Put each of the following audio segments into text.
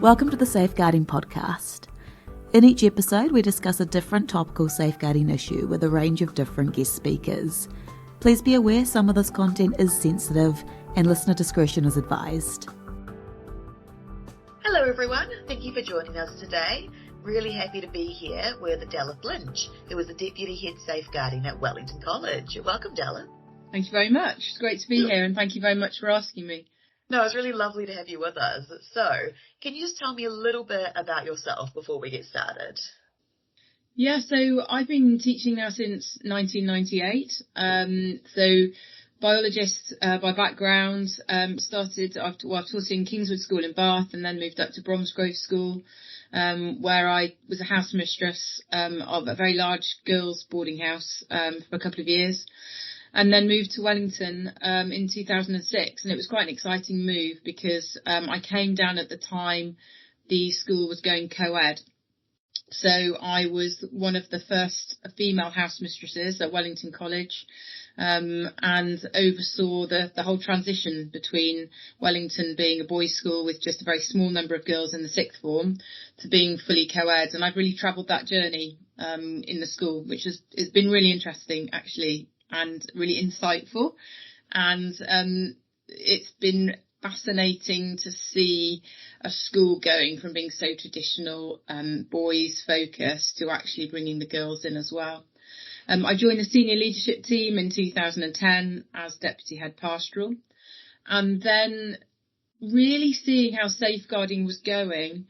Welcome to the Safeguarding Podcast. In each episode, we discuss a different topical safeguarding issue with a range of different guest speakers. Please be aware some of this content is sensitive and listener discretion is advised. Hello everyone, thank you for joining us today. Really happy to be here with Delyth Lynch, who is the Deputy Head Safeguarding at Wellington College. Welcome, Delyth. Thank you very much. It's great to be here, and thank you very much for asking me. No, it's really lovely to have you with us. So, can you just tell me a little bit about yourself before we get started? Yeah, so I've been teaching now since 1998. So, biologist by background, started after taught in Kingswood School in Bath and then moved up to Bromsgrove School, where I was a house mistress of a very large girls' boarding house for a couple of years. And then moved to Wellington in 2006. And it was quite an exciting move because I came down at the time the school was going co-ed. So I was one of the first female house mistresses at Wellington College and oversaw the whole transition between Wellington being a boys' school with just a very small number of girls in the sixth form to being fully co-ed. And I've really travelled that journey in the school, which has been really interesting, actually, and really insightful. And it's been fascinating to see a school going from being so traditional, boys focused, to actually bringing the girls in as well. I joined the senior leadership team in 2010 as Deputy Head Pastoral. And then really seeing how safeguarding was going,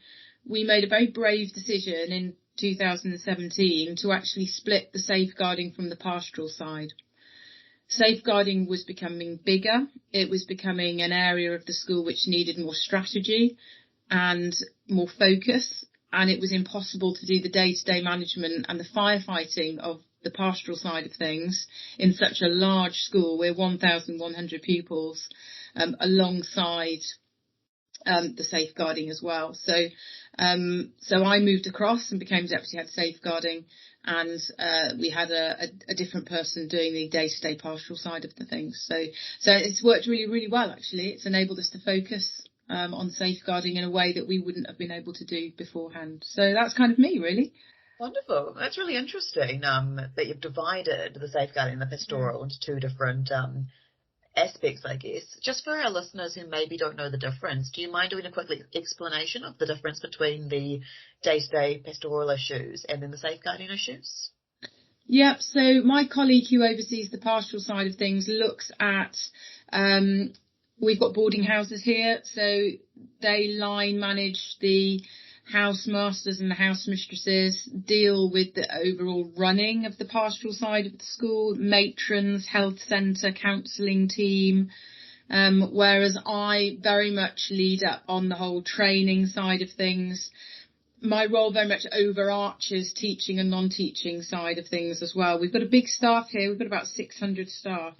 we made a very brave decision in 2017 to actually split the safeguarding from the pastoral side. Safeguarding was becoming bigger. It was becoming an area of the school which needed more strategy and more focus. And it was impossible to do the day-to-day management and the firefighting of the pastoral side of things in such a large school. We're 1,100 pupils alongside the safeguarding as well. So I moved across and became Deputy Head Safeguarding, and we had a different person doing the day-to-day pastoral side of the things. So it's worked really, really well, actually. It's enabled us to focus on safeguarding in a way that we wouldn't have been able to do beforehand. So that's kind of me, really. Wonderful. That's really interesting that you've divided the safeguarding and the pastoral into two different aspects, I guess. Just for our listeners who maybe don't know the difference, do you mind doing a quick explanation of the difference between the day-to-day pastoral issues and then the safeguarding issues? Yeah, so my colleague who oversees the pastoral side of things looks at, we've got boarding houses here, so they line manage the housemasters and the house mistresses, deal with the overall running of the pastoral side of the school, matrons, health centre, counselling team, whereas I very much lead up on the whole training side of things. My role very much overarches teaching and non-teaching side of things as well. We've got a big staff here. We've got about 600 staff.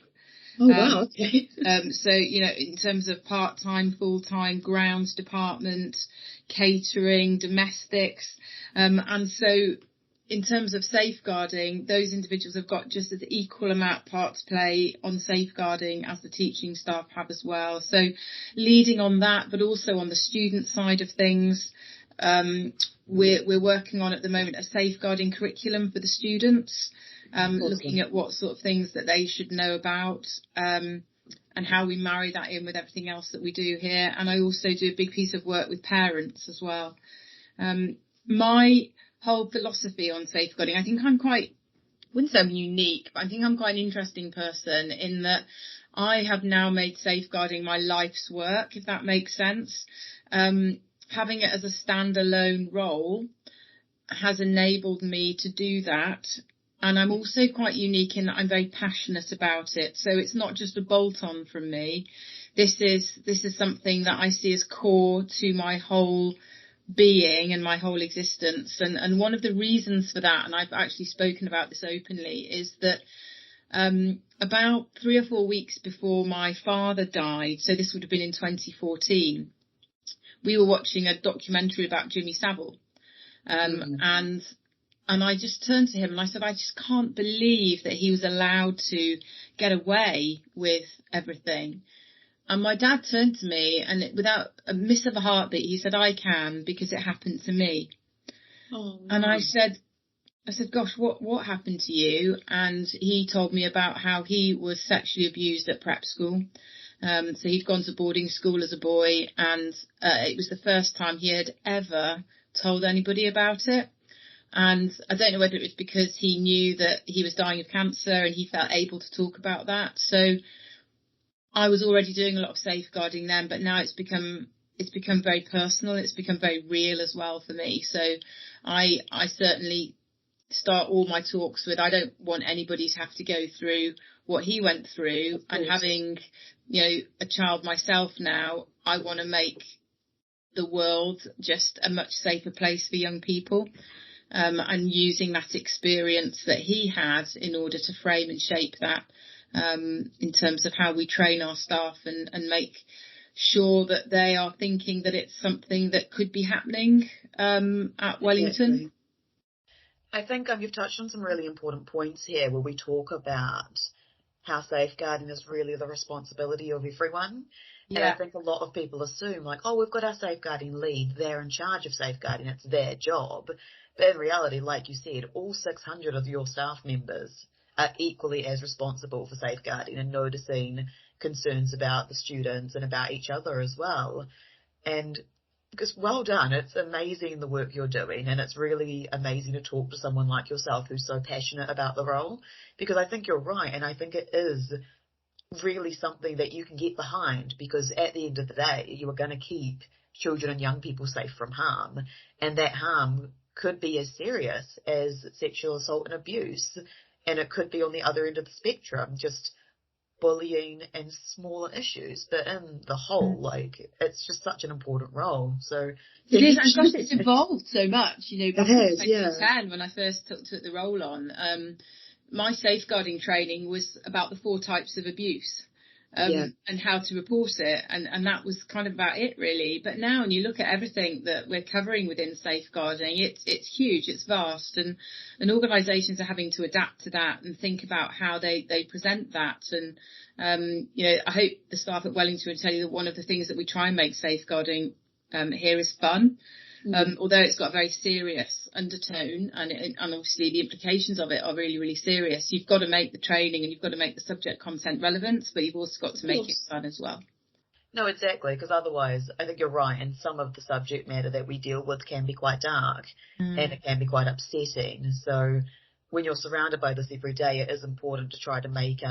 Oh, wow, okay. So, in terms of part-time, full-time, grounds department, catering, domestics. And so in terms of safeguarding, those individuals have got just as equal amount part to play on safeguarding as the teaching staff have as well. So leading on that, but also on the student side of things, we're working on at the moment a safeguarding curriculum for the students. Looking at what sort of things that they should know about and how we marry that in with everything else that we do here. And I also do a big piece of work with parents as well. My whole philosophy on safeguarding, I think wouldn't say I'm unique, but I think I'm quite an interesting person in that I have now made safeguarding my life's work, if that makes sense. Having it as a standalone role has enabled me to do that. And I'm also quite unique in that I'm very passionate about it. So it's not just a bolt-on from me. This is something that I see as core to my whole being and my whole existence. And one of the reasons for that, and I've actually spoken about this openly, is that about 3 or 4 weeks before my father died, so this would have been in 2014, we were watching a documentary about Jimmy Savile. And I just turned to him and I said, I just can't believe that he was allowed to get away with everything. And my dad turned to me and without a miss of a heartbeat, he said, I can, because it happened to me. Oh, no. And I said, gosh, what happened to you? And he told me about how he was sexually abused at prep school. So he'd gone to boarding school as a boy, and it was the first time he had ever told anybody about it. And I don't know whether it was because he knew that he was dying of cancer and he felt able to talk about that. So I was already doing a lot of safeguarding then, but now it's become very personal. It's become very real as well for me. So I certainly start all my talks with, I don't want anybody to have to go through what he went through. And having, a child myself now, I want to make the world just a much safer place for young people. And using that experience that he had in order to frame and shape that in terms of how we train our staff and make sure that they are thinking that it's something that could be happening at Wellington. Exactly. I think you've touched on some really important points here where we talk about how safeguarding is really the responsibility of everyone. Yeah. And I think a lot of people assume like, oh, we've got our safeguarding lead, they're in charge of safeguarding, it's their job. But in reality, like you said, all 600 of your staff members are equally as responsible for safeguarding and noticing concerns about the students and about each other as well. And because well done, it's amazing the work you're doing, and it's really amazing to talk to someone like yourself who's so passionate about the role, because I think you're right, and I think it is really something that you can get behind, because at the end of the day, you are going to keep children and young people safe from harm, and that harm could be as serious as sexual assault and abuse, and it could be on the other end of the spectrum, just bullying and smaller issues, but in the whole, like, it's just such an important role. So it is, and gosh, it's evolved so much, back in 2010 yeah. when I first took the role on. My safeguarding training was about the 4 types of abuse and how to report it, and that was kind of about it really. But now when you look at everything that we're covering within safeguarding, it's huge, it's vast, and organisations are having to adapt to that and think about how they present that. And I hope the staff at Wellington will tell you that one of the things that we try and make safeguarding here is fun. Although it's got a very serious undertone, and obviously the implications of it are really, really serious. You've got to make the training and you've got to make the subject content relevant, but you've also got to make it fun as well. No, exactly, because otherwise, I think you're right, and some of the subject matter that we deal with can be quite dark and it can be quite upsetting. So when you're surrounded by this every day, it is important to try to make,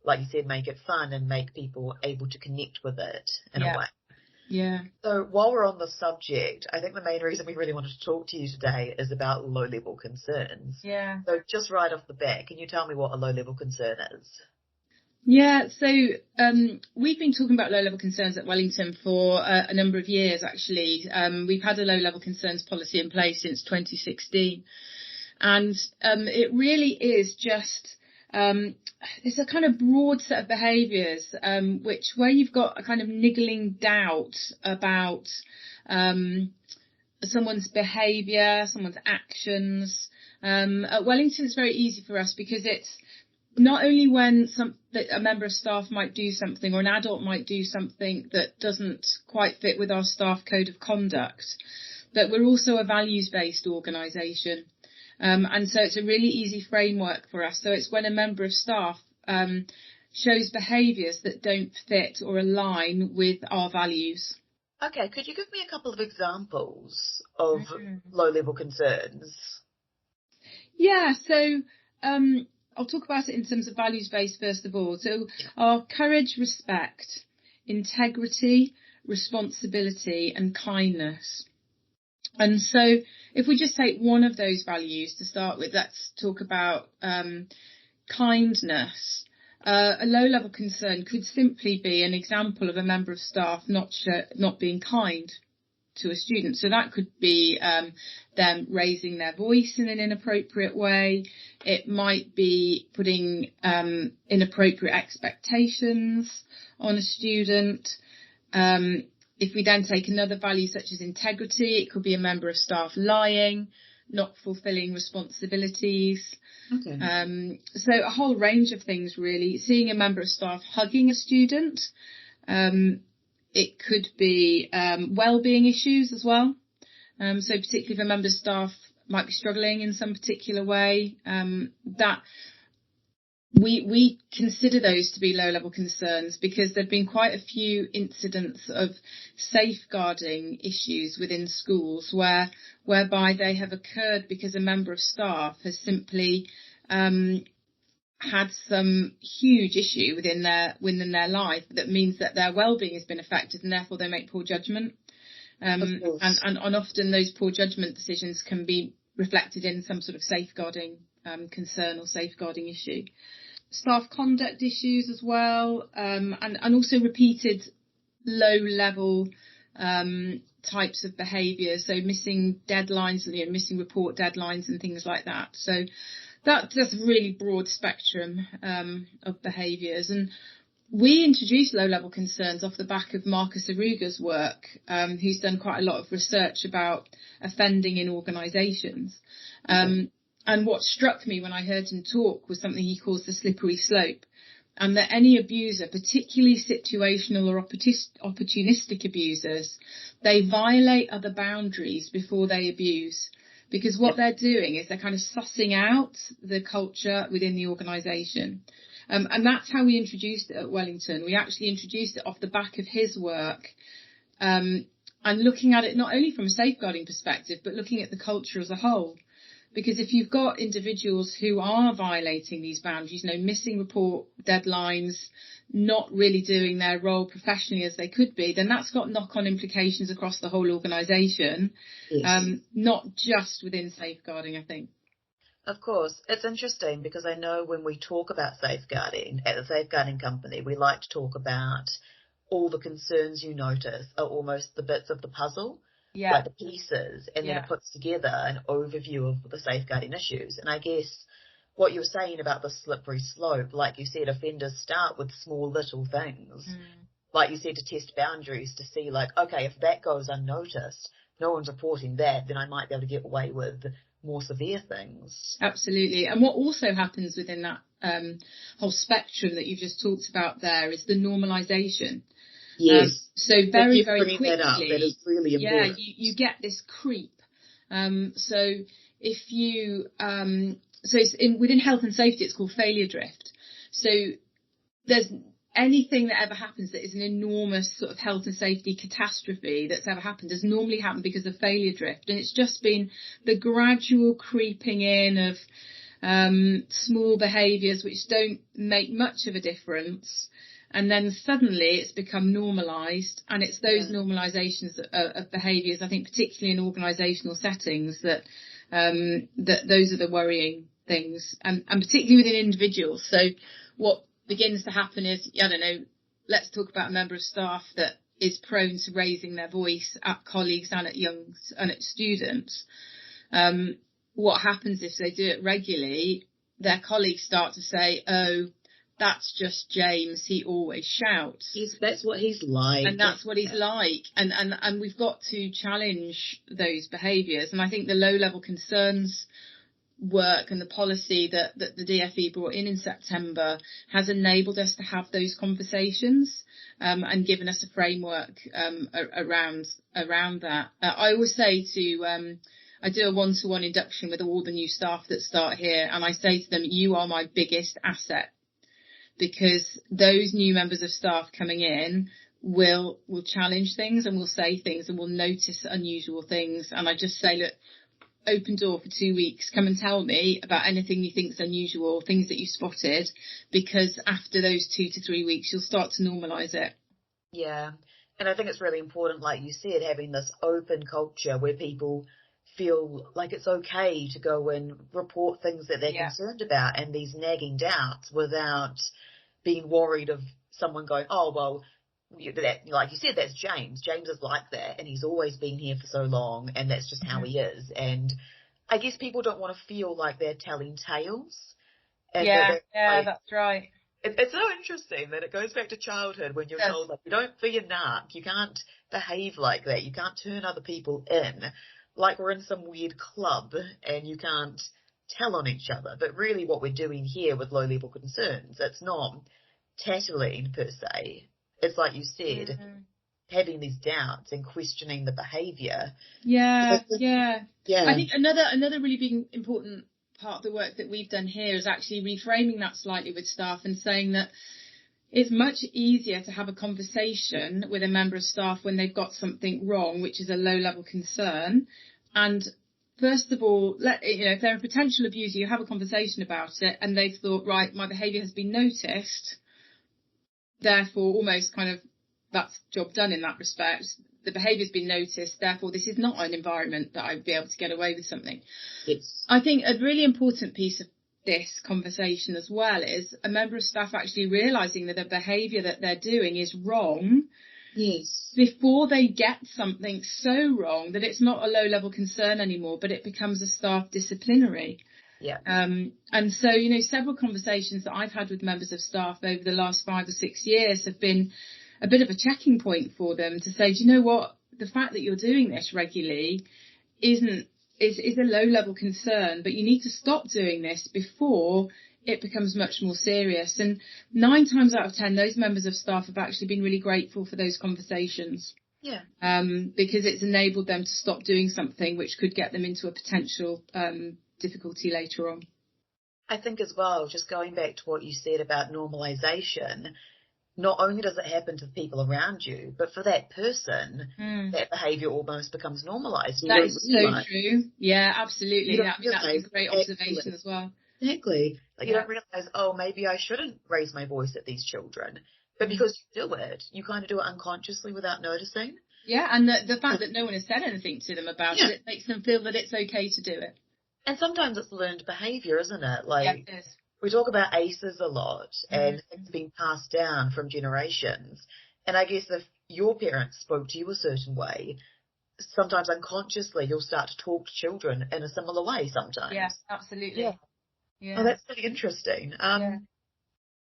like you said, make it fun and make people able to connect with it in a way. Yeah. So while we're on the subject, I think the main reason we really wanted to talk to you today is about low-level concerns. Yeah. So just right off the bat, can you tell me what a low-level concern is? Yeah, so we've been talking about low-level concerns at Wellington for a number of years, actually. We've had a low-level concerns policy in place since 2016. And it really is just... it's a kind of broad set of behaviours, which where you've got a kind of niggling doubt about someone's behaviour, someone's actions. At Wellington, it's very easy for us because it's not only when a member of staff might do something or an adult might do something that doesn't quite fit with our staff code of conduct, but we're also a values-based organisation. And so it's a really easy framework for us. So it's when a member of staff shows behaviours that don't fit or align with our values. Okay, could you give me a couple of examples of low-level concerns? Yeah, so I'll talk about it in terms of values-based first of all. So our courage, respect, integrity, responsibility and kindness. And so if we just take one of those values to start with, let's talk about kindness. A low-level concern could simply be an example of a member of staff not being kind to a student. So that could be them raising their voice in an inappropriate way. It might be putting inappropriate expectations on a student. If we then take another value such as integrity, it could be a member of staff lying, not fulfilling responsibilities. Okay. So a whole range of things really. Seeing a member of staff hugging a student, It could be well-being issues as well. So particularly if a member of staff might be struggling in some particular way, that we consider those to be low-level concerns, because there've been quite a few incidents of safeguarding issues within schools whereby they have occurred because a member of staff has simply had some huge issue within their life that means that their well-being has been affected, and therefore they make poor judgment. And often those poor judgment decisions can be reflected in some sort of safeguarding concern or safeguarding issue. Staff conduct issues as well, and also repeated low-level types of behaviour, so missing deadlines, missing report deadlines and things like that. So that's a really broad spectrum of behaviours. And we introduced low-level concerns off the back of Marcus Aruga's work, who's done quite a lot of research about offending in organisations. And what struck me when I heard him talk was something he calls the slippery slope, and that any abuser, particularly situational or opportunistic abusers, they violate other boundaries before they abuse. Because what they're doing is they're kind of sussing out the culture within the organisation. And that's how we introduced it at Wellington. We actually introduced it off the back of his work, and looking at it not only from a safeguarding perspective, but looking at the culture as a whole. Because if you've got individuals who are violating these boundaries, missing report deadlines, not really doing their role professionally as they could be, then that's got knock-on implications across the whole organisation, not just within safeguarding, I think. Of course. It's interesting because I know when we talk about safeguarding at the Safeguarding Company, we like to talk about all the concerns you notice are almost the bits of the puzzle. Like the pieces, and then it puts together an overview of the safeguarding issues. And I guess what you're saying about the slippery slope, like you said, offenders start with small little things, like you said, to test boundaries, to see like, okay, if that goes unnoticed, no one's reporting that, then I might be able to get away with more severe things. Absolutely. And what also happens within that whole spectrum that you've just talked about there is the normalisation. Yes. So very, very quickly, that is really important. you get this creep. So if you, so it's within health and safety, it's called failure drift. So there's anything that ever happens that is an enormous sort of health and safety catastrophe that's ever happened has normally happened because of failure drift. And it's just been the gradual creeping in of small behaviours which don't make much of a difference. And then suddenly it's become normalised, and it's those normalisations of behaviours, I think, particularly in organisational settings, that those are the worrying things, and particularly within individuals. So what begins to happen is, I don't know, let's talk about a member of staff that is prone to raising their voice at colleagues and at students. What happens if they do it regularly? Their colleagues start to say, oh, that's just James, he always shouts. That's what he's like. And that's what he's like. And we've got to challenge those behaviours. And I think the low-level concerns work and the policy that the DFE brought in September has enabled us to have those conversations, and given us a framework around that. I always say I do a one-to-one induction with all the new staff that start here, and I say to them, you are my biggest asset. Because those new members of staff coming in will challenge things and will say things and will notice unusual things. And I just say, look, open door for 2 weeks. Come and tell me about anything you think's unusual, things that you spotted, because after those 2 to 3 weeks, you'll start to normalise it. Yeah. And I think it's really important, like you said, having this open culture where people feel like it's okay to go and report things that they're concerned about, and these nagging doubts, without being worried of someone going, oh, well, like you said, that's James. James is like that, and he's always been here for so long, and that's just how he is. And I guess people don't want to feel like they're telling tales. And that's right. It's so interesting that it goes back to childhood when you're told, like, you don't be a narc, you can't behave like that, you can't turn other people in, like we're in some weird club and you can't tell on each other. But really what we're doing here with low-level concerns, it's not tattling per se. it's like you said, having these doubts and questioning the behaviour. Yeah. Yeah. I think another really big important part of the work that we've done here is actually reframing that slightly with staff and saying that it's much easier to have a conversation with a member of staff when they've got something wrong, which is a low-level concern. And first of all, if they're a potential abuser, you have a conversation about it, and they've thought, right, my behaviour has been noticed, therefore almost kind of that's job done in that respect. The behaviour's been noticed, therefore this is not an environment that I'd be able to get away with something. Yes. I think a really important piece of this conversation as well is a member of staff actually realising that the behaviour that they're doing is wrong. Yes. Before they get something so wrong that it's not a low-level concern anymore, but it becomes a staff disciplinary. Yeah. And so, several conversations that I've had with members of staff over the last 5 or 6 years have been a bit of a checking point for them to say, do you know what? The fact that you're doing this regularly is a low-level concern, but you need to stop doing this before it becomes much more serious. And 9 times out of 10, those members of staff have actually been really grateful for those conversations. Yeah. Because it's enabled them to stop doing something which could get them into a potential difficulty later on. I think as well, just going back to what you said about normalisation, not only does it happen to the people around you, but for that person, that behaviour almost becomes normalised. That is so true. Yeah, absolutely. That's a great observation as well. Exactly. Like you don't realise, maybe I shouldn't raise my voice at these children. But because you do it, you kind of do it unconsciously without noticing. Yeah, and the fact that no one has said anything to them about it makes them feel that it's okay to do it. And sometimes it's learned behaviour, isn't it? Like, it is. We talk about ACEs a lot and things being passed down from generations. And I guess if your parents spoke to you a certain way, sometimes unconsciously you'll start to talk to children in a similar way sometimes. Yeah, absolutely. Yeah. Oh, that's really interesting.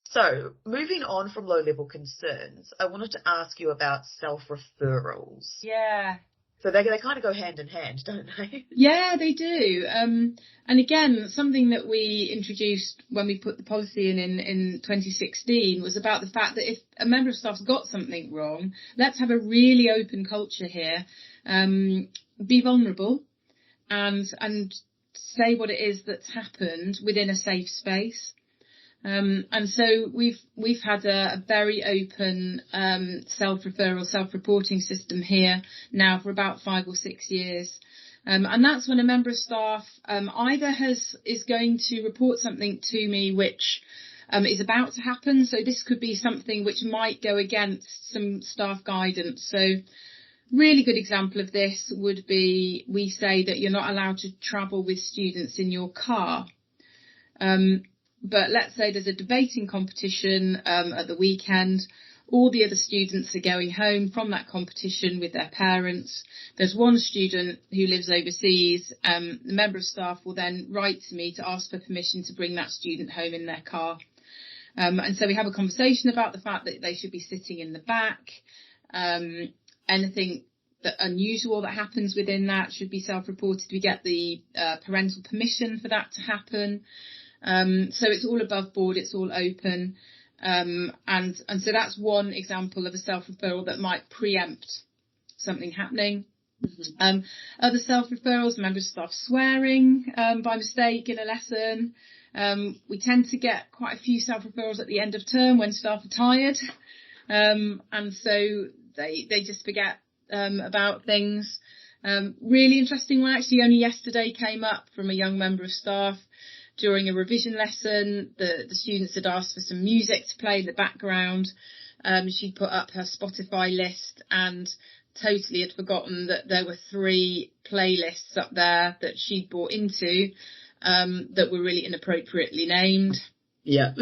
So moving on from low-level concerns, I wanted to ask you about self-referrals. Yeah. So they kind of go hand in hand, don't they? Yeah, they do. And again, something that we introduced when we put the policy in 2016 was about the fact that if a member of staff's got something wrong, let's have a really open culture here. Be vulnerable and say what it is that's happened within a safe space. And so we've had a very open self-referral, self-reporting system here now for about 5 or 6 years. And that's when a member of staff either is going to report something to me which is about to happen. So this could be something which might go against some staff guidance. So really good example of this would be we say that you're not allowed to travel with students in your car. But let's say there's a debating competition at the weekend. All the other students are going home from that competition with their parents. There's one student who lives overseas. The member of staff will then write to me to ask for permission to bring that student home in their car. And so we have a conversation about the fact that they should be sitting in the back. Anything that unusual that happens within that should be self-reported. We get the parental permission for that to happen. So it's all above board, it's all open. And so that's one example of a self-referral that might preempt something happening. Other self-referrals, members of staff swearing by mistake in a lesson. We tend to get quite a few self-referrals at the end of term when staff are tired. And so they just forget about things. Really interesting one actually only yesterday came up from a young member of staff. During a revision lesson, the students had asked for some music to play in the background. She put up her Spotify list and totally had forgotten that there were 3 playlists up there that she'd bought into that were really inappropriately named. Yeah.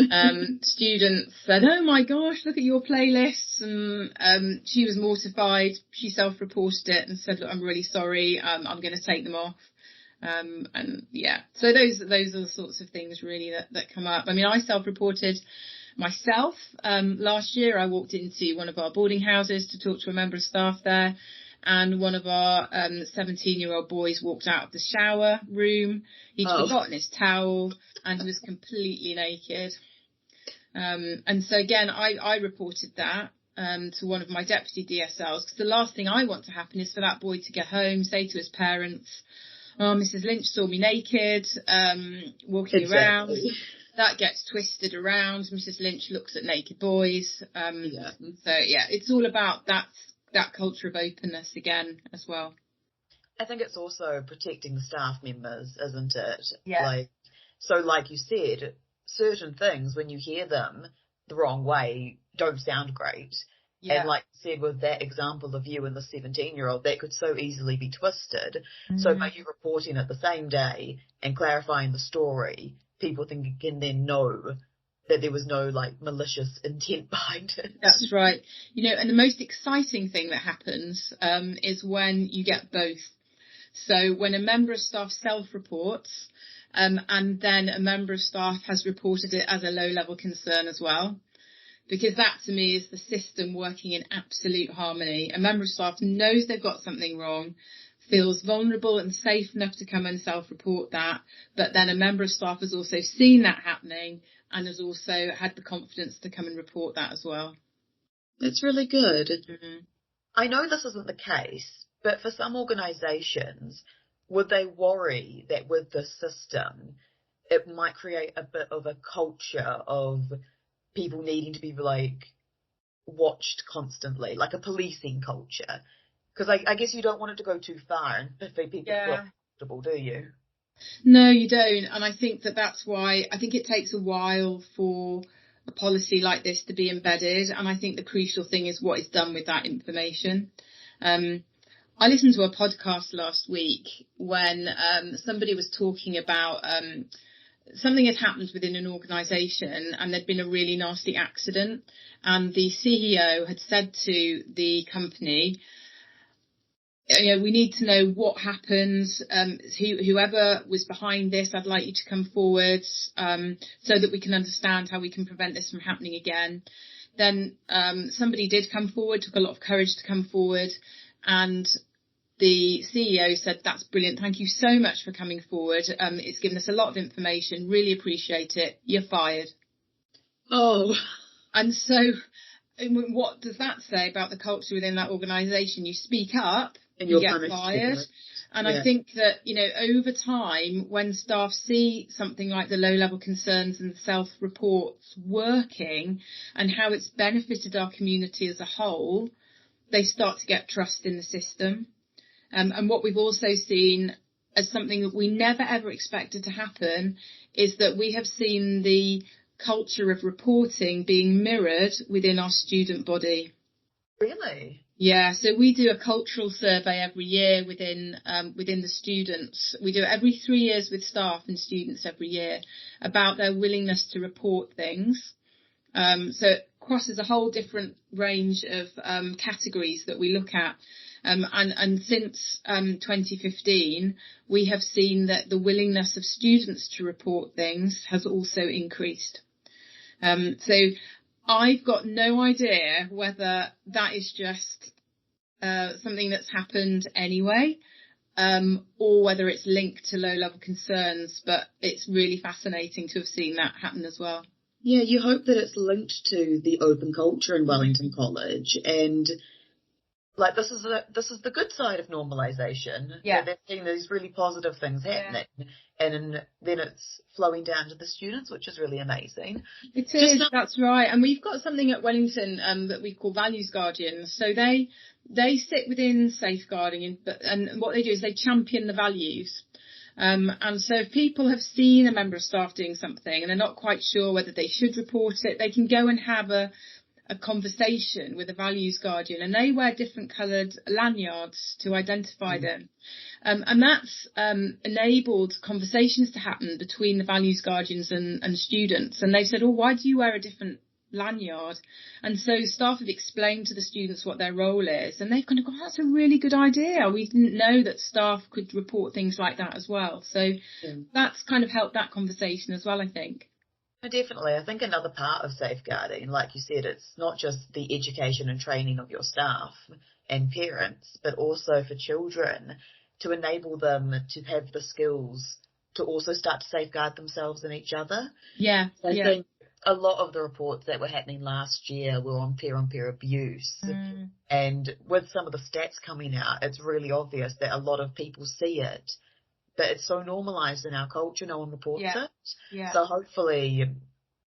Students said, "Oh my gosh, look at your playlists," and she was mortified. She self-reported it and said, "Look, I'm really sorry. I'm going to take them off." And yeah, so those are the sorts of things really that come up. I mean, I self-reported myself. Last year I walked into one of our boarding houses to talk to a member of staff there, and one of our 17-year-old boys walked out of the shower room. He'd forgotten his towel and he was completely naked. And so again, I reported that. to one of my deputy DSLs, because the last thing I want to happen is for that boy to get home, say to his parents, "Oh, Mrs. Lynch saw me naked, walking around." That gets twisted around. Mrs. Lynch looks at naked boys. So yeah, it's all about that culture of openness again as well. I think it's also protecting the staff members, isn't it? Yeah. Like you said, certain things, when you hear them the wrong way, don't sound great. Yeah. And like you said, with that example of you and the 17-year-old, that could so easily be twisted. Mm-hmm. So by you reporting it the same day and clarifying the story, people can then know that there was no like malicious intent behind it. That's right. You know, and the most exciting thing that happens is when you get both. So when a member of staff self-reports, and then a member of staff has reported it as a low-level concern as well, because that to me is the system working in absolute harmony. A member of staff knows they've got something wrong, feels vulnerable and safe enough to come and self-report that, but then a member of staff has also seen that happening and has also had the confidence to come and report that as well. That's really good. Mm-hmm. I know this isn't the case, but for some organisations, would they worry that with the system, it might create a bit of a culture of people needing to be like watched constantly, like a policing culture? Because I guess you don't want it to go too far and make people feel comfortable, do you? No, you don't. And I think that's why I think it takes a while for a policy like this to be embedded. And I think the crucial thing is what is done with that information. I listened to a podcast last week when somebody was talking about something had happened within an organisation and there'd been a really nasty accident. And the CEO had said to the company, you know, we need to know what happened. Whoever was behind this, I'd like you to come forward so that we can understand how we can prevent this from happening again. Then somebody did come forward, took a lot of courage to come forward, and the CEO said, "That's brilliant. Thank you so much for coming forward. It's given us a lot of information. Really appreciate it. You're fired." Oh. And so what does that say about the culture within that organisation? You speak up and you get fired. And I think that, you know, over time, when staff see something like the low-level concerns and self-reports working and how it's benefited our community as a whole, they start to get trust in the system. And what we've also seen as something that we never ever expected to happen is that we have seen the culture of reporting being mirrored within our student body. Really? Yeah, so we do a cultural survey every year within the students. We do it every 3 years with staff and students every year about their willingness to report things. So it crosses a whole different range of categories that we look at. And since 2015, we have seen that the willingness of students to report things has also increased. So I've got no idea whether that is just something that's happened anyway, or whether it's linked to low-level concerns, but it's really fascinating to have seen that happen as well. Yeah, you hope that it's linked to the open culture in Wellington College, and like this is the good side of normalisation. Yeah, they're seeing these really positive things happening, and then it's flowing down to the students, which is really amazing. It is. That's right. And we've got something at Wellington that we call values guardians. So they sit within safeguarding, and what they do is they champion the values. And so if people have seen a member of staff doing something and they're not quite sure whether they should report it, they can go and have a conversation with a values guardian, and they wear different coloured lanyards to identify them. And that's enabled conversations to happen between the values guardians and students. And they said, "Oh, why do you wear a different lanyard?" And so staff have explained to the students what their role is, and they've kind of gone, "That's a really good idea. We didn't know that staff could report things like that as well." So that's kind of helped that conversation as well, I think. Definitely. I think another part of safeguarding, like you said, it's not just the education and training of your staff and parents, but also for children, to enable them to have the skills to also start to safeguard themselves and each other. Yeah. I think a lot of the reports that were happening last year were on peer abuse. And with some of the stats coming out, it's really obvious that a lot of people see it, but it's so normalised in our culture, no one reports it. Yeah. So hopefully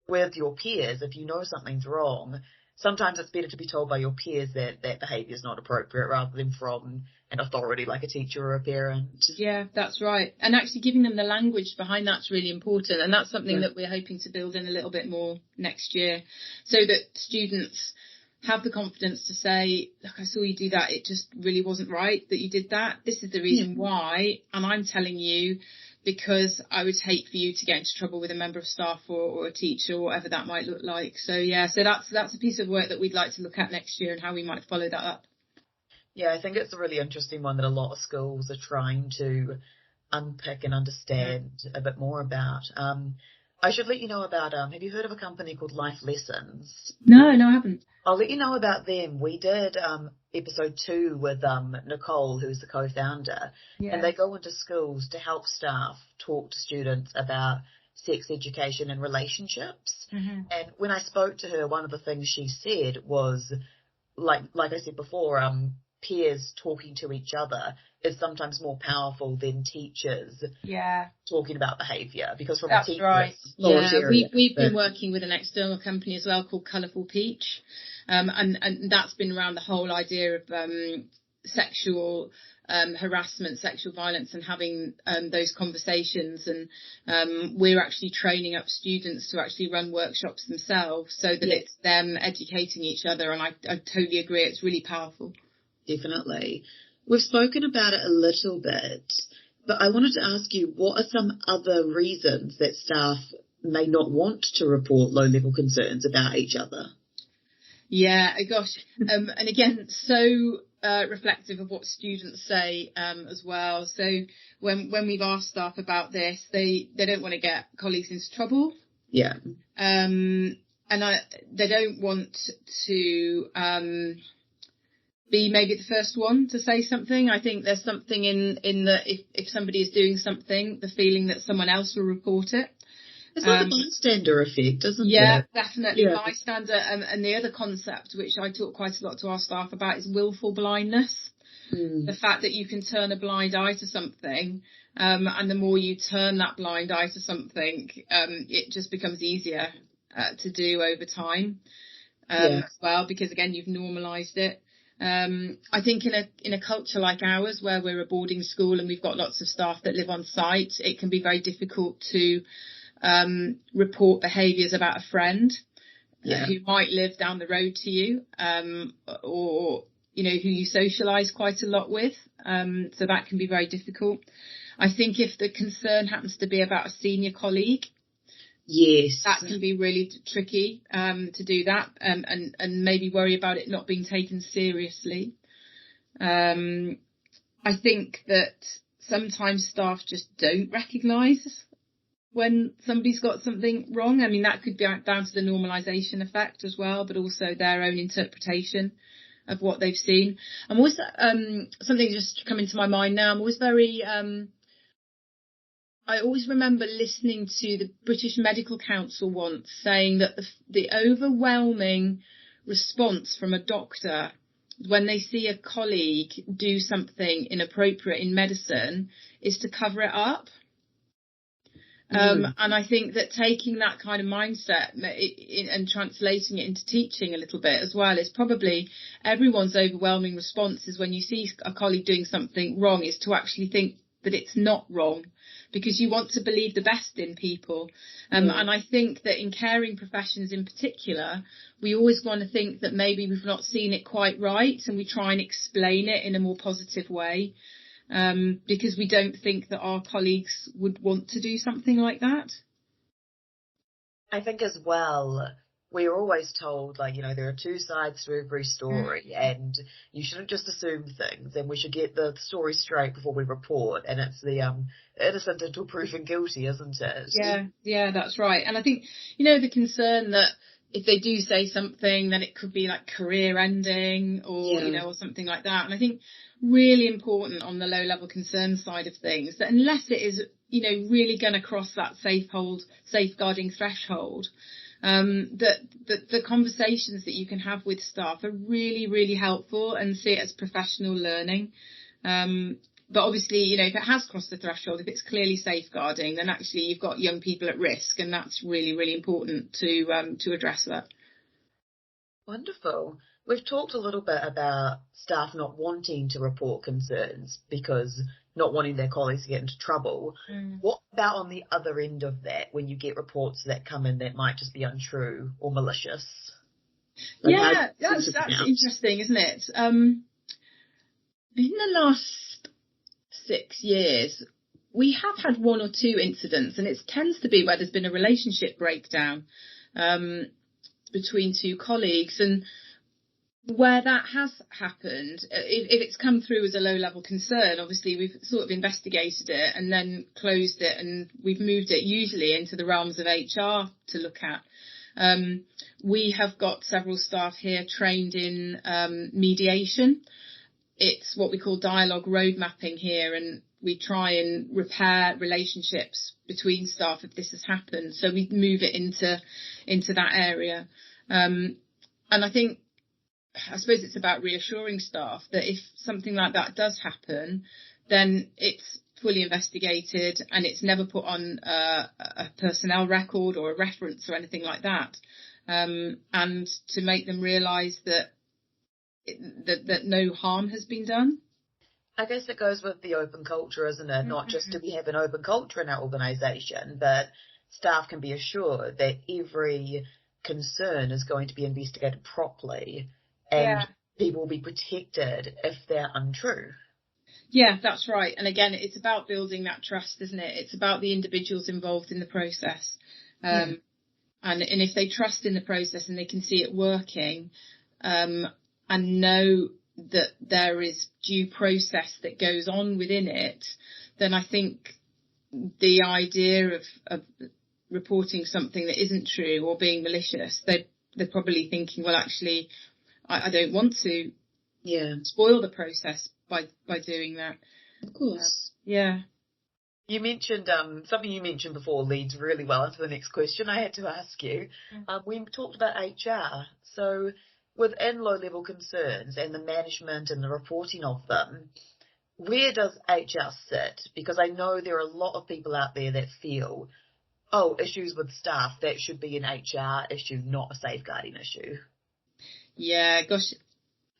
with your peers, if you know something's wrong, sometimes it's better to be told by your peers that that behaviour is not appropriate rather than from an authority like a teacher or a parent. Yeah, that's right. And actually giving them the language behind that's really important. And that's something that we're hoping to build in a little bit more next year, so that students have the confidence to say, look, I saw you do that. It just really wasn't right that you did that. This is the reason why. And I'm telling you because I would hate for you to get into trouble with a member of staff or a teacher or whatever that might look like. So, yeah, so that's a piece of work that we'd like to look at next year and how we might follow that up. Yeah, I think it's a really interesting one that a lot of schools are trying to unpick and understand a bit more about. I should let you know about, have you heard of a company called Life Lessons? No, I haven't. I'll let you know about them. We did episode 2 with Nicole, who's the co-founder, and they go into schools to help staff talk to students about sex education and relationships. And when I spoke to her, one of the things she said was, like I said before, peers talking to each other is sometimes more powerful than teachers talking about behaviour, because from that's a teacher, right. We've been working with an external company as well called Colourful Peach, and that's been around the whole idea of sexual harassment, sexual violence, and having those conversations. And we're actually training up students to actually run workshops themselves, so that it's them educating each other. And I totally agree, it's really powerful. Definitely. We've spoken about it a little bit, but I wanted to ask you, what are some other reasons that staff may not want to report low-level concerns about each other? Yeah, gosh. And again, so reflective of what students say as well. So when we've asked staff about this, they don't want to get colleagues into trouble. Yeah. And they don't want to be maybe the first one to say something. I think there's something in the if somebody is doing something, the feeling that someone else will report it. It's like a bystander effect, isn't it? Yeah, definitely. Bystander. And the other concept, which I talk quite a lot to our staff about, is willful blindness. The fact that you can turn a blind eye to something, and the more you turn that blind eye to something, it just becomes easier to do over time as well, because again, you've normalised it. I think in a culture like ours, where we're a boarding school and we've got lots of staff that live on site, it can be very difficult to report behaviours about a friend who might live down the road to you, or who you socialise quite a lot with. So that can be very difficult. I think if the concern happens to be about a senior colleague, that can be really tricky to do that, and maybe worry about it not being taken seriously. I think that sometimes staff just don't recognise when somebody's got something wrong. I mean, that could be down to the normalisation effect as well, but also their own interpretation of what they've seen. I'm always something just coming to my mind now. I'm always very I always remember listening to the British Medical Council once saying that the overwhelming response from a doctor when they see a colleague do something inappropriate in medicine is to cover it up. And I think that taking that kind of mindset and translating it into teaching a little bit as well is probably everyone's overwhelming response is when you see a colleague doing something wrong is to actually think that it's not wrong, because you want to believe the best in people. And I think that in caring professions in particular, we always want to think that maybe we've not seen it quite right, and we try and explain it in a more positive way, because we don't think that our colleagues would want to do something like that. I think as well, we're always told, there are two sides to every story, and you shouldn't just assume things, and we should get the story straight before we report, and it's the innocent until proven guilty, isn't it? Yeah, that's right. And I think, the concern that if they do say something, then it could be like career ending or, or something like that. And I think really important on the low level concern side of things, that unless it is, really going to cross that safeguarding threshold, that the conversations that you can have with staff are really, really helpful, and see it as professional learning. But obviously, you know, if it has crossed the threshold, if it's clearly safeguarding, then actually you've got young people at risk, and that's really, really important to address that. Wonderful. We've talked a little bit about staff not wanting to report concerns because not wanting their colleagues to get into trouble. What about on the other end of that, when you get reports that come in that might just be untrue or malicious? Yeah, that's interesting, isn't it? In the last 6 years, we have had 1 or 2 incidents, and it tends to be where there's been a relationship breakdown between 2 colleagues, and where that has happened, if it's come through as a low-level concern, obviously we've sort of investigated it and then closed it, and we've moved it usually into the realms of HR to look at. We have got several staff here trained in mediation. It's what we call dialogue road mapping here, and we try and repair relationships between staff if this has happened. So we move it into that area. And I suppose it's about reassuring staff that if something like that does happen, then it's fully investigated and it's never put on a personnel record or a reference or anything like that. And to make them realise that no harm has been done. I guess it goes with the open culture, isn't it? Not just do we have an open culture in our organisation, but staff can be assured that every concern is going to be investigated properly, and people will be protected if they're untrue. Yeah, that's right. And again, it's about building that trust, isn't it? It's about the individuals involved in the process. And if they trust in the process and they can see it working, and know that there is due process that goes on within it, then I think the idea of reporting something that isn't true or being malicious, they're probably thinking, well, actually, I don't want to spoil the process by doing that. Of course. You mentioned something you mentioned before leads really well into the next question I had to ask you. We talked about HR. So within low-level concerns and the management and the reporting of them, where does HR sit? Because I know there are a lot of people out there that feel, issues with staff, that should be an HR issue, not a safeguarding issue. Yeah, gosh,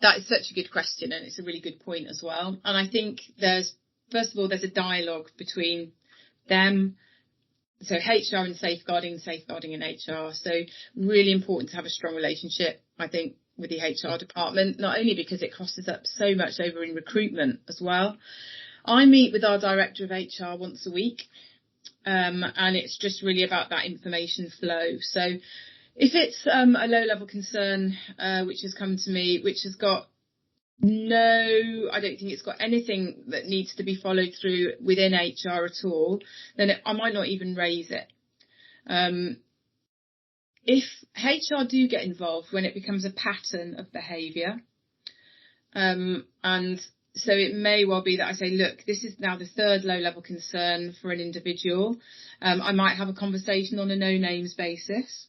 that is such a good question, and it's a really good point as well. And I think there's a dialogue between them, so HR and safeguarding and HR. So really important to have a strong relationship, I think, with the HR department, not only because it crosses up so much over in recruitment as well. I meet with our director of HR once a week, and it's just really about that information flow. So if it's a low-level concern which has come to me, which has got I don't think it's got anything that needs to be followed through within HR at all, then I might not even raise it. If HR do get involved when it becomes a pattern of behaviour, and so it may well be that I say, look, this is now the 3rd low-level concern for an individual. I might have a conversation on a no-names basis.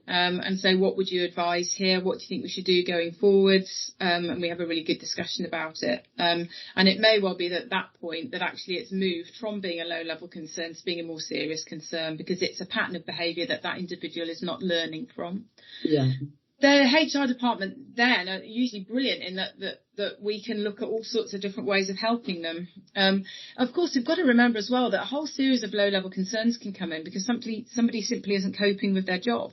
And so what would you advise here? What do you think we should do going forwards? And we have a really good discussion about it. And it may well be that at that point that actually it's moved from being a low-level concern to being a more serious concern, because it's a pattern of behaviour that individual is not learning from. Yeah. The HR department then are usually brilliant in that we can look at all sorts of different ways of helping them. Of course, we've got to remember as well that a whole series of low-level concerns can come in because somebody simply isn't coping with their job.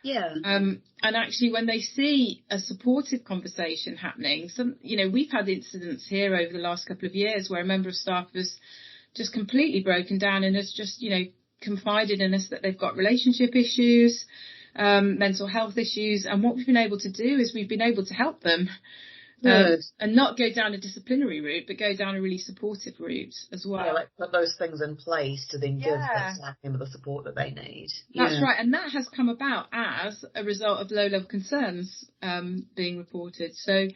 Yeah. And actually, when they see a supportive conversation happening, we've had incidents here over the last couple of years where a member of staff has just completely broken down and has just, confided in us that they've got relationship issues, mental health issues. And what we've been able to do is we've been able to help them. And not go down a disciplinary route, but go down a really supportive route as well. Yeah, like put those things in place to then give that staff member the support that they need. That's right, and that has come about as a result of low-level concerns being reported. So,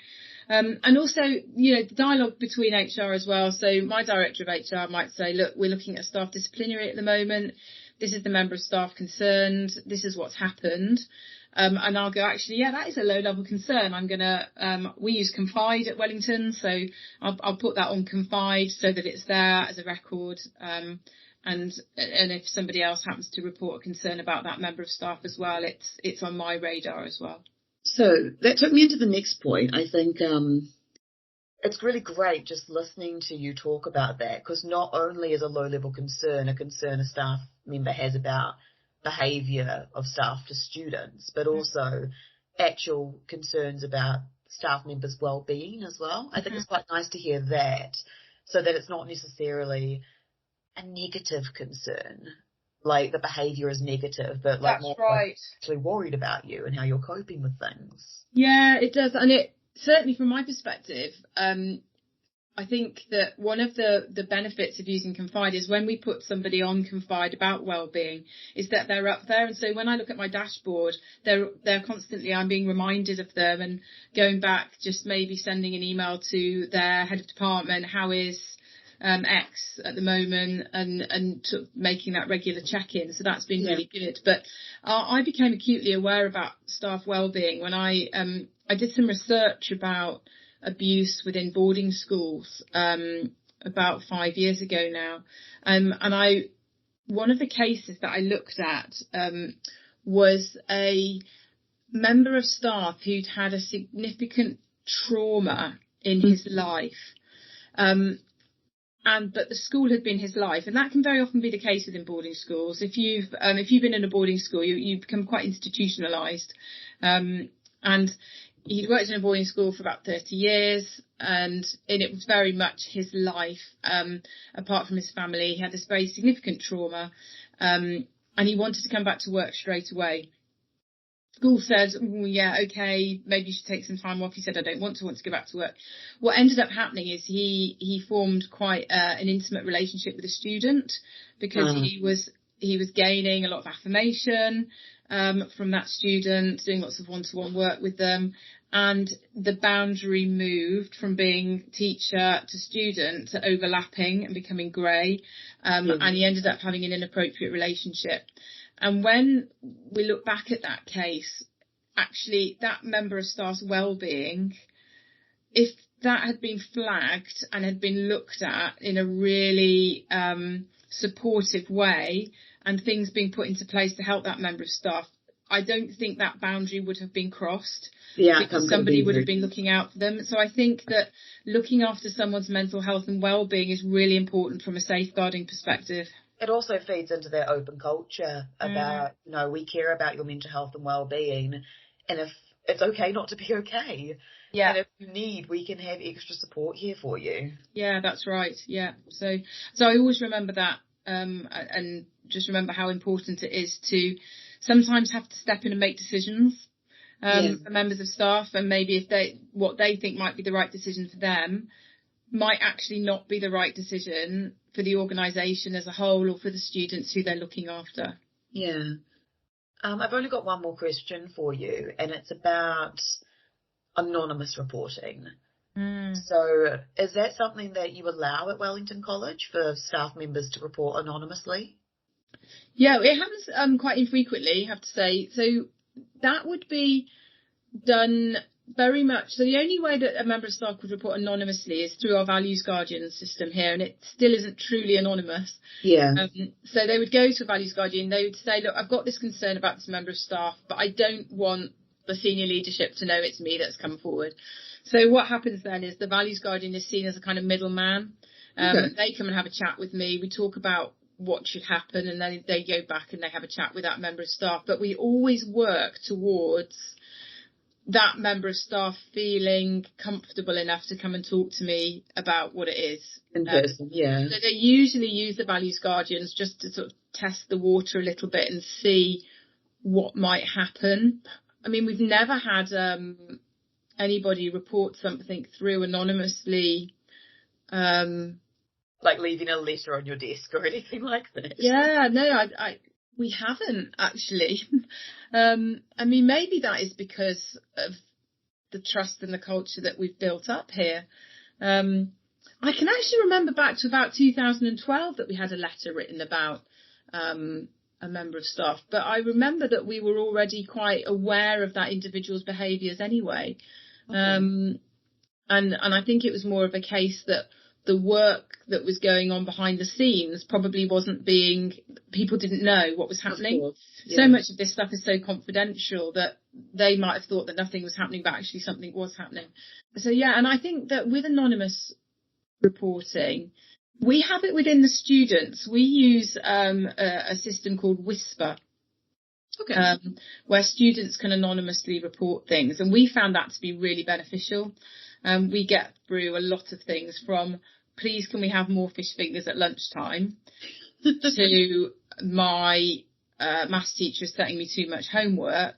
and also, the dialogue between HR as well. So my director of HR might say, look, we're looking at staff disciplinary at the moment. this is the member of staff concerned, this is what's happened. And I'll go, actually, yeah, that is a low level concern. I'm going to, we use Confide at Wellington, so I'll put that on Confide so that it's there as a record. And if somebody else happens to report a concern about that member of staff as well, it's on my radar as well. So that took me into the next point. I think it's really great just listening to you talk about that, because not only is a low-level concern a concern a staff member has about behaviour of staff to students, but also actual concerns about staff members' well-being as well. I think it's quite nice to hear that, so that it's not necessarily a negative concern, like the behaviour is negative, but like more like actually worried about you and how you're coping with things. Yeah, it does. And it certainly, from my perspective, I think that one of the benefits of using Confide is when we put somebody on Confide about wellbeing is that they're up there. And so when I look at my dashboard, they're constantly, I'm being reminded of them and going back, just maybe sending an email to their head of department, how is X at the moment, and making that regular check-in. So that's been really good. But I became acutely aware about staff wellbeing when I did some research about abuse within boarding schools about 5 years ago now, and one of the cases that I looked at was a member of staff who'd had a significant trauma in his life, but the school had been his life, and that can very often be the case within boarding schools. If you've been in a boarding school, you become quite institutionalised, and he'd worked in a boarding school for about 30 years, and it was very much his life. Apart from his family, he had this very significant trauma, and he wanted to come back to work straight away. School said, yeah, okay, maybe you should take some time off. He said, I don't want to go back to work. What ended up happening is he formed quite an intimate relationship with a student, because he was gaining a lot of affirmation from that student, doing lots of one-to-one work with them, and the boundary moved from being teacher to student to overlapping and becoming grey, and he ended up having an inappropriate relationship. And when we look back at that case, actually that member of staff's well-being, if that had been flagged and had been looked at in a really supportive way, and things being put into place to help that member of staff, I don't think that boundary would have been crossed, because somebody would have been looking out for them. So I think that looking after someone's mental health and well-being is really important from a safeguarding perspective. It also feeds into that open culture about, we care about your mental health and well-being, and if it's okay not to be okay. Yeah. And if you need, we can have extra support here for you. Yeah, that's right. Yeah. So I always remember that, and just remember how important it is to sometimes have to step in and make decisions for members of staff, and maybe if what they think might be the right decision for them might actually not be the right decision for the organisation as a whole or for the students who they're looking after. Yeah. I've only got one more question for you, and it's about anonymous reporting. So is that something that you allow at Wellington College for staff members to report anonymously? Yeah, it happens quite infrequently, I have to say. So that would be done very much. So the only way that a member of staff could report anonymously is through our values guardian system here, and it still isn't truly anonymous. Yeah. So they would go to a values guardian, they would say, look, I've got this concern about this member of staff, but I don't want the senior leadership to know it's me that's come forward. So what happens then is the values guardian is seen as a kind of middleman. They come and have a chat with me. We talk about what should happen, and then they go back and they have a chat with that member of staff. But we always work towards that member of staff feeling comfortable enough to come and talk to me about what it is. In person, yeah. So they usually use the values guardians just to sort of test the water a little bit and see what might happen. I mean, we've never had anybody report something through anonymously. Like leaving a letter on your desk or anything like that? Yeah, no, we haven't actually. I mean, maybe that is because of the trust and the culture that we've built up here. I can actually remember back to about 2012 that we had a letter written about a member of staff. But I remember that we were already quite aware of that individual's behaviours anyway. Okay. And I think it was more of a case that the work that was going on behind the scenes probably wasn't people didn't know what was happening. Yeah. So much of this stuff is so confidential that they might have thought that nothing was happening, but actually something was happening. So, yeah, and I think that with anonymous reporting, we have it within the students. We use a system called Whisper, okay, where students can anonymously report things. And we found that to be really beneficial. We get through a lot of things from, please, can we have more fish fingers at lunchtime, to my maths teacher setting me too much homework,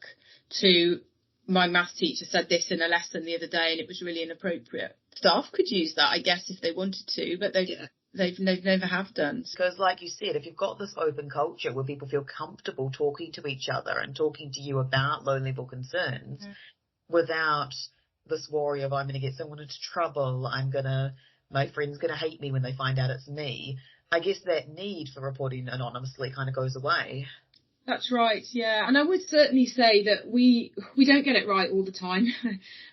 to my maths teacher said this in a lesson the other day and it was really inappropriate. Staff could use that, I guess, if they wanted to, but they've never have done. Because like you said, if you've got this open culture where people feel comfortable talking to each other and talking to you about low-level concerns without this worry of I'm going to get someone into trouble, my friend's going to hate me when they find out it's me, I guess that need for reporting anonymously kind of goes away. That's right, yeah. And I would certainly say that we don't get it right all the time.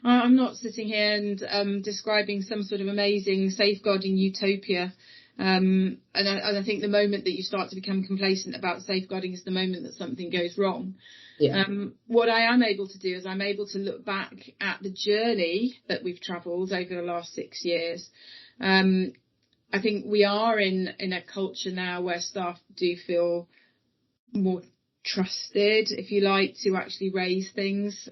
I'm not sitting here and describing some sort of amazing safeguarding utopia. And I think the moment that you start to become complacent about safeguarding is the moment that something goes wrong. Yeah. What I am able to do is I'm able to look back at the journey that we've travelled over the last 6 years. I think we are in a culture now where staff do feel more trusted, if you like, to actually raise things,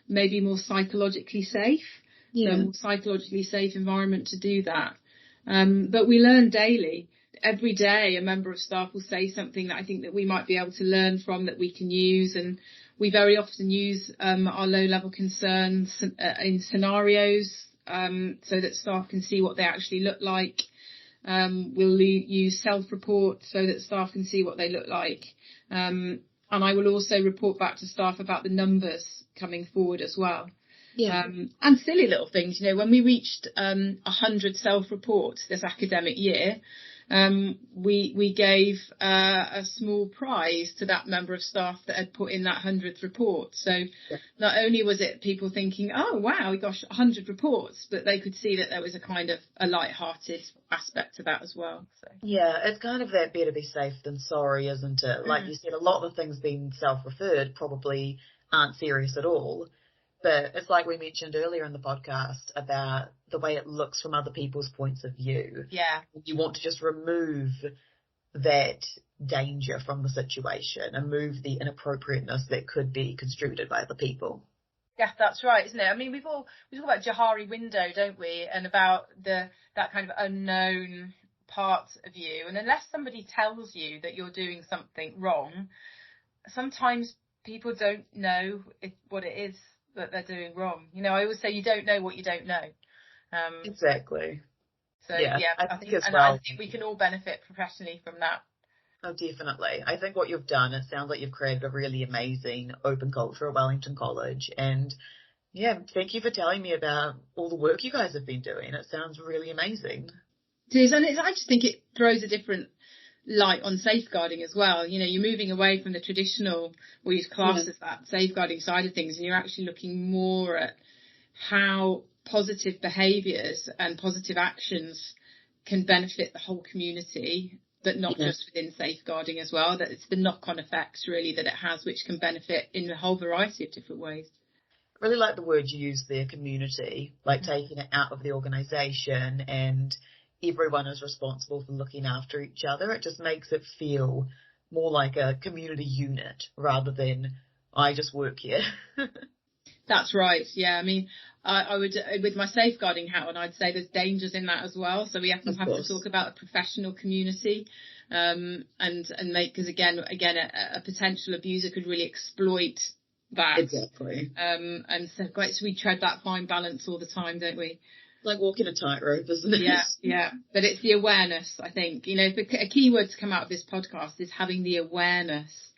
maybe more psychologically safe. Yeah. So more psychologically safe environment to do that. But we learn daily. Every day a member of staff will say something that I think that we might be able to learn from, that we can use, and we very often use our low-level concerns in scenarios so that staff can see what they actually look like. We'll use self-report so that staff can see what they look like. And I will also report back to staff about the numbers coming forward as well. Yeah. And silly little things, when we reached 100 self-reports this academic year, we gave a small prize to that member of staff that had put in that 100th report. So not only was it people thinking, oh wow, gosh, 100 reports, but they could see that there was a kind of a light-hearted aspect to that as well. So. Yeah, it's kind of that better be safe than sorry, isn't it? Like you said, a lot of the things being self-referred probably aren't serious at all. But it's like we mentioned earlier in the podcast about the way it looks from other people's points of view. Yeah. You want to just remove that danger from the situation and move the inappropriateness that could be construed by other people. Yeah, that's right, isn't it? I mean, we talk about Johari window, don't we? And about that kind of unknown part of you. And unless somebody tells you that you're doing something wrong, sometimes people don't know what it is that they're doing wrong. I always say you don't know what you don't know. Exactly. So I think we can all benefit professionally from that. Oh, definitely. I think what you've done, it sounds like you've created a really amazing open culture at Wellington College. And thank you for telling me about all the work you guys have been doing. It sounds really amazing. It is, and I just think it throws a different light on safeguarding as well. You're moving away from the traditional, we use class as that safeguarding side of things, and you're actually looking more at how positive behaviours and positive actions can benefit the whole community, but not just within safeguarding as well, that it's the knock-on effects really that it has, which can benefit in a whole variety of different ways. I really like the word you used there, community, like taking it out of the organisation and everyone is responsible for looking after each other. It just makes it feel more like a community unit rather than I just work here. That's right. Yeah. I mean, I would, with my safeguarding hat on, I'd say there's dangers in that as well. So we have to talk about a professional community, and make, because again, a potential abuser could really exploit that. Exactly. And so we tread that fine balance all the time, don't we? Like walking a tightrope, isn't it? Yeah. But it's the awareness, I think. A key word to come out of this podcast is having the awareness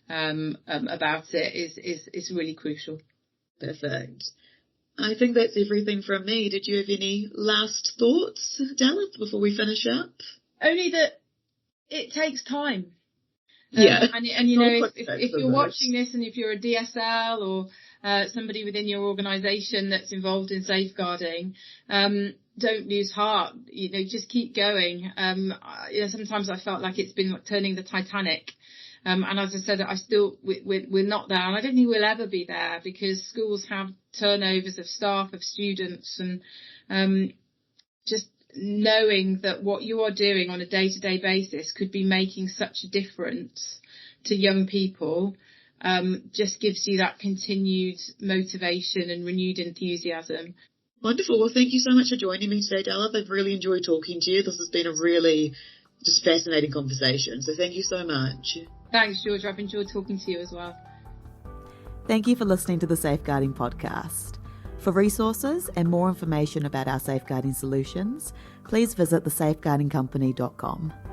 about it is really crucial. Perfect. I think that's everything from me. Did you have any last thoughts, Delyth, before we finish up? Only that it takes time. And you know, if you're watching this and if you're a DSL or somebody within your organisation that's involved in safeguarding, don't lose heart. You know, just keep going. You know, sometimes I felt like it's been like turning the Titanic. And as I said, we're not there, and I don't think we'll ever be there, because schools have turnovers of staff, of students, and just knowing that what you are doing on a day-to-day basis could be making such a difference to young people, just gives you that continued motivation and renewed enthusiasm. Wonderful. Well, thank you so much for joining me today, Delyth. I've really enjoyed talking to you. This has been a really just fascinating conversation. So thank you so much. Thanks, Georgia. I've enjoyed talking to you as well. Thank you for listening to the Safeguarding Podcast. For resources and more information about our safeguarding solutions, please visit thesafeguardingcompany.com.